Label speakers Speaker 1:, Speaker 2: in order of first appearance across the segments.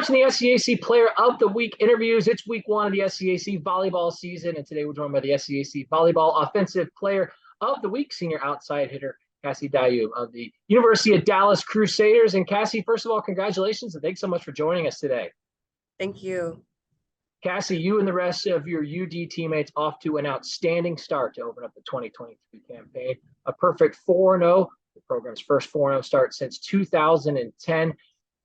Speaker 1: Watching the SCAC Player of the Week interviews. It's week one of the SCAC volleyball season, and today we're joined by the SCAC Volleyball Offensive Player of the Week, senior outside hitter Cassie Dyoub of the University of Dallas Crusaders. And Cassie, first of all, congratulations, and thanks so much for joining us today.
Speaker 2: Thank you.
Speaker 1: Cassie, you and the rest of your UD teammates off to an outstanding start to open up the 2023 campaign. A perfect 4-0, the program's first 4-0 start since 2010.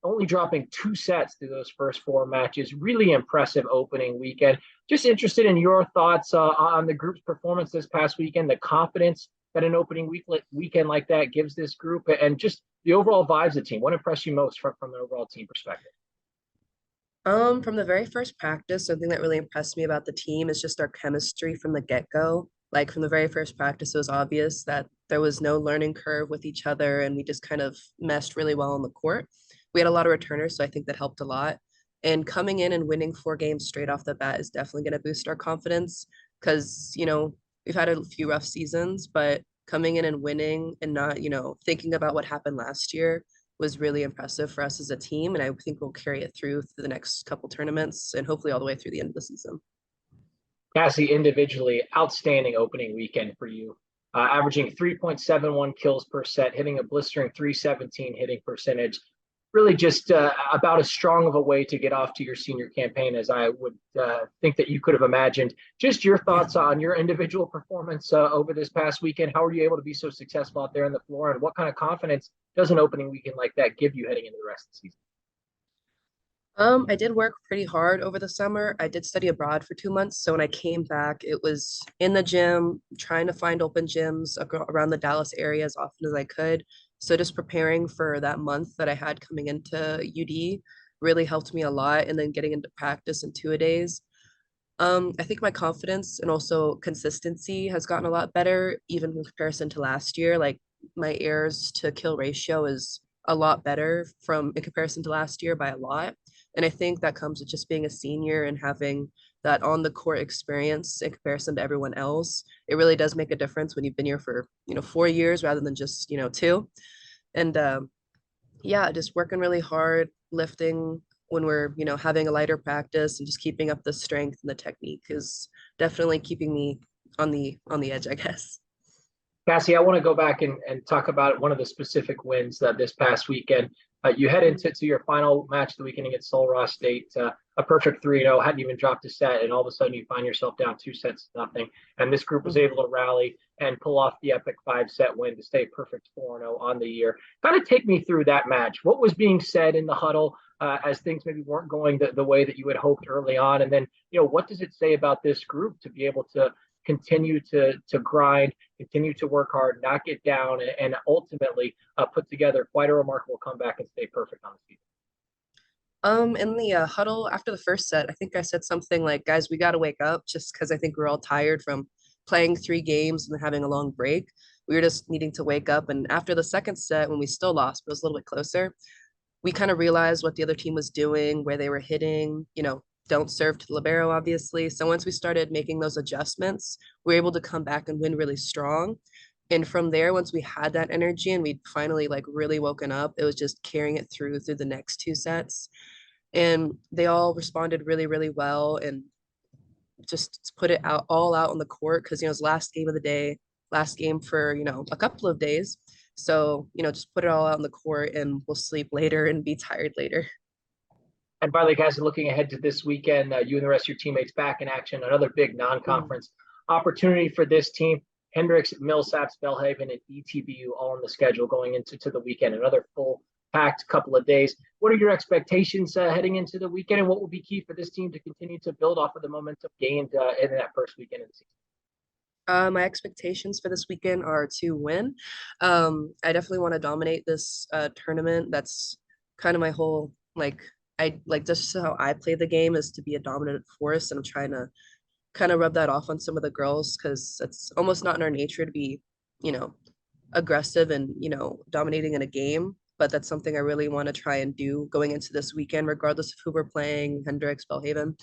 Speaker 1: Only dropping 2 sets through those first 4 matches. Really impressive opening weekend. Just interested in your thoughts on the group's performance this past weekend, the confidence that an opening weekend like that gives this group, and just the overall vibes of the team. What impressed you most from an overall team perspective?
Speaker 2: From the very first practice, something that really impressed me about the team is just our chemistry from the get-go. Like from the very first practice, it was obvious that there was no learning curve with each other, and we just kind of meshed really well on the court. We had a lot of returners, so I think that helped a lot. And coming in and winning 4 games straight off the bat is definitely going to boost our confidence because, we've had a few rough seasons, but coming in and winning and not, thinking about what happened last year was really impressive for us as a team. And I think we'll carry it through the next couple tournaments and hopefully all the way through the end of the season.
Speaker 1: Cassie, individually, outstanding opening weekend for you. Averaging 3.71 kills per set, hitting a blistering .317 hitting percentage. Really just about as strong of a way to get off to your senior campaign as I would think that you could have imagined. Just your thoughts on your individual performance over this past weekend. How were you able to be so successful out there on the floor, and what kind of confidence does an opening weekend like that give you heading into the rest of the season?
Speaker 2: I did work pretty hard over the summer. I did study abroad for 2 months. So when I came back, it was in the gym, trying to find open gyms around the Dallas area as often as I could. So just preparing for that month that I had coming into UD really helped me a lot. And then getting into practice in 2-a-days. I think my confidence and also consistency has gotten a lot better, even in comparison to last year. Like my errors to kill ratio is a lot better in comparison to last year by a lot. And I think that comes with just being a senior and having that on the court experience in comparison to everyone else. It really does make a difference when you've been here for, 4 years rather than just, 2. And yeah, just working really hard, lifting when we're, having a lighter practice and just keeping up the strength and the technique is definitely keeping me on the edge, I guess.
Speaker 1: Cassie, I want to go back and talk about one of the specific wins this past weekend. You head into your final match of the weekend against Sul Ross State, a perfect 3-0, hadn't even dropped a set, and all of a sudden you find yourself down 2-0. And this group was able to rally and pull off the epic 5-set win to stay perfect 4-0 on the year. Kind of take me through that match. What was being said in the huddle as things maybe weren't going the way that you had hoped early on? And then, what does it say about this group to be able to continue to grind, continue to work hard, not get down, and ultimately put together quite a remarkable comeback and stay perfect on the season?
Speaker 2: In the huddle after the first set, I think I said something like, guys, we got to wake up, just because I think we're all tired from playing 3 games and having a long break. We were just needing to wake up. And after the second set, when we still lost, but it was a little bit closer, we kind of realized what the other team was doing, where they were hitting, don't serve to the libero, obviously. So once we started making those adjustments, we were able to come back and win really strong. And from there, once we had that energy and we'd finally really woken up, it was just carrying it through the next 2 sets. And they all responded really, really well and just put it all out on the court because, it was last game of the day, last game for, a couple of days. So, just put it all out on the court and we'll sleep later and be tired later.
Speaker 1: And by the way, guys, looking ahead to this weekend, you and the rest of your teammates back in action, another big non-conference opportunity for this team. Hendricks, Millsaps, Belhaven, and ETBU all on the schedule going into the weekend. Another full-packed couple of days. What are your expectations heading into the weekend, and what will be key for this team to continue to build off of the momentum gained in that first weekend of the season?
Speaker 2: My expectations for this weekend are to win. I definitely want to dominate this tournament. That's kind of my whole just how I play the game is to be a dominant force, and I'm trying to kind of rub that off on some of the girls because it's almost not in our nature to be, aggressive and, dominating in a game. But that's something I really want to try and do going into this weekend, regardless of who we're playing, Hendricks, Belhaven.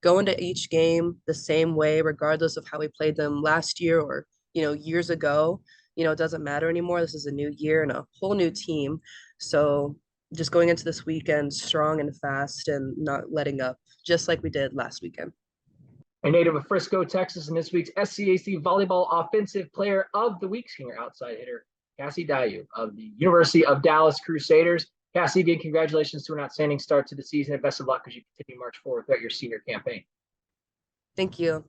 Speaker 2: Go into each game the same way, regardless of how we played them last year or, years ago. It doesn't matter anymore. This is a new year and a whole new team. So just going into this weekend strong and fast and not letting up, just like we did last weekend.
Speaker 1: A native of Frisco, Texas, and this week's SCAC Volleyball Offensive Player of the Week, senior outside hitter Cassie Dyoub of the University of Dallas Crusaders. Cassie, again, congratulations to an outstanding start to the season, and best of luck as you continue to march forward throughout your senior campaign.
Speaker 2: Thank you.